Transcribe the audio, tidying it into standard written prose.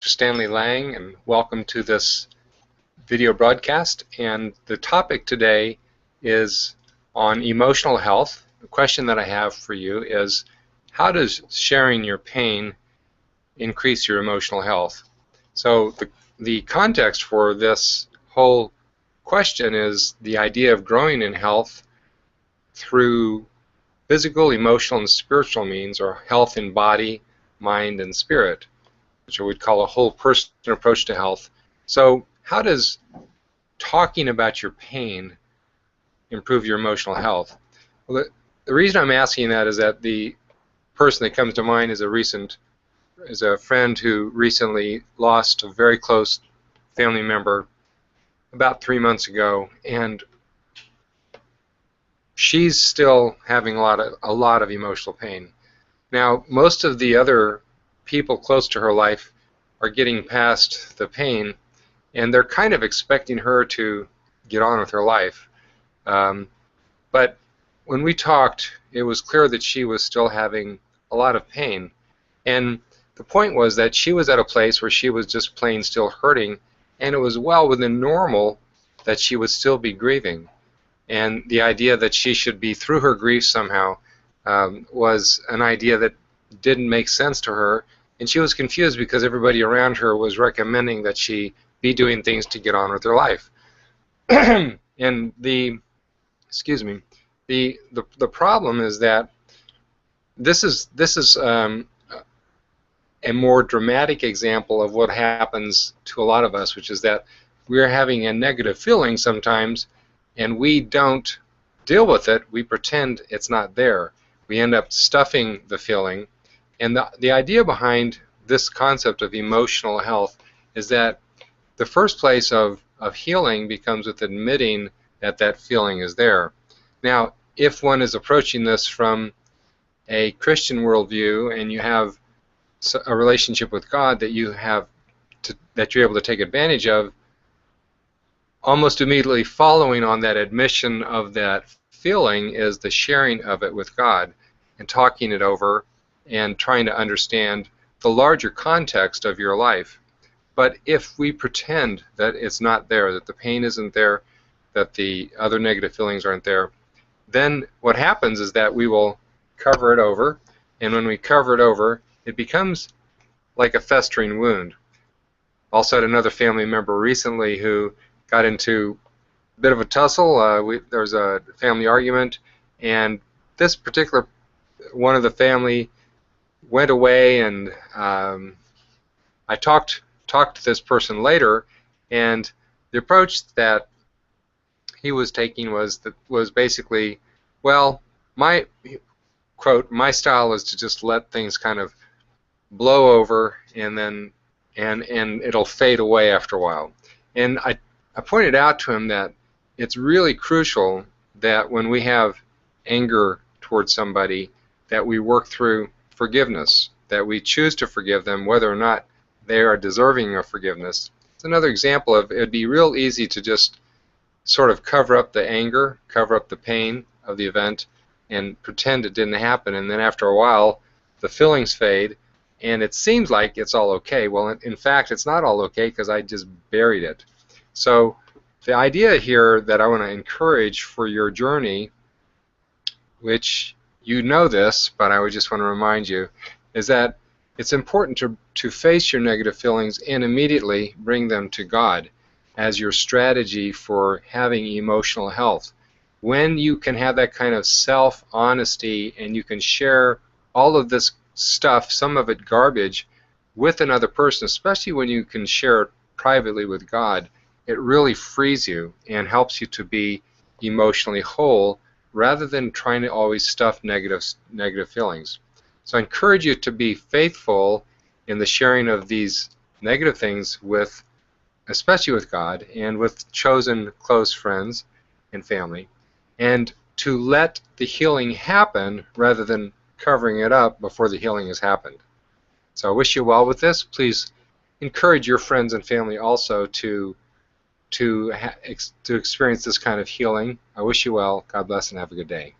Stanley Lang, and welcome to this video broadcast. And the topic today is on emotional health. The question that I have for you is, how does sharing your pain increase your emotional health? So the context for this whole question is the idea of growing in health through physical, emotional, and spiritual means, or health in body, mind, and spirit, which I would call a whole person approach to health. So how does talking about your pain improve your emotional health? Well, the reason I'm asking that is that the person that comes to mind is a friend who recently lost a very close family member about 3 months ago, and she's still having a lot of emotional pain. Now, most of the other people close to her life are getting past the pain, and they're kind of expecting her to get on with her life. But when we talked, it was clear that she was still having a lot of pain. And the point was that she was at a place where she was just plain still hurting, and it was well within normal that she would still be grieving. And the idea that she should be through her grief somehow was an idea that didn't make sense to her, and she was confused because everybody around her was recommending that she be doing things to get on with her life. And the problem is that this is a more dramatic example of what happens to a lot of us, which is that we're having a negative feeling sometimes, and we don't deal with it. We pretend it's not there. We end up stuffing the feeling. And the idea behind this concept of emotional health is that the first place of healing becomes with admitting that that feeling is there. Now, if one is approaching this from a Christian worldview, and you have a relationship with God that you're able to take advantage of, almost immediately following on that admission of that feeling is the sharing of it with God and talking it over and trying to understand the larger context of your life. But if we pretend that it's not there, that the pain isn't there, that the other negative feelings aren't there, then what happens is that we will cover it over, and when we cover it over, it becomes like a festering wound. Also had another family member recently who got into a bit of a tussle. There was a family argument, and this particular one of the family went away, and I talked to this person later, and the approach that he was taking was basically, well, my style is to just let things kind of blow over, and then and it'll fade away after a while. And I pointed out to him that it's really crucial that when we have anger towards somebody, that we work through forgiveness, that we choose to forgive them whether or not they are deserving of forgiveness. It's another example of, it'd be real easy to just sort of cover up the anger, cover up the pain of the event, and pretend it didn't happen, and then after a while the feelings fade and it seems like it's all okay. Well, in fact, it's not all okay because I just buried it. So the idea here that I want to encourage for your journey, which you know this, but I would just want to remind you, is that it's important to face your negative feelings and immediately bring them to God as your strategy for having emotional health. When you can have that kind of self-honesty and you can share all of this stuff, some of it garbage, with another person, especially when you can share it privately with God, it really frees you and helps you to be emotionally whole rather than trying to always stuff negative feelings. So I encourage you to be faithful in the sharing of these negative things especially with God and with chosen close friends and family, and to let the healing happen rather than covering it up before the healing has happened. So I wish you well with this. Please encourage your friends and family also to experience this kind of healing. I wish you well. God bless and have a good day.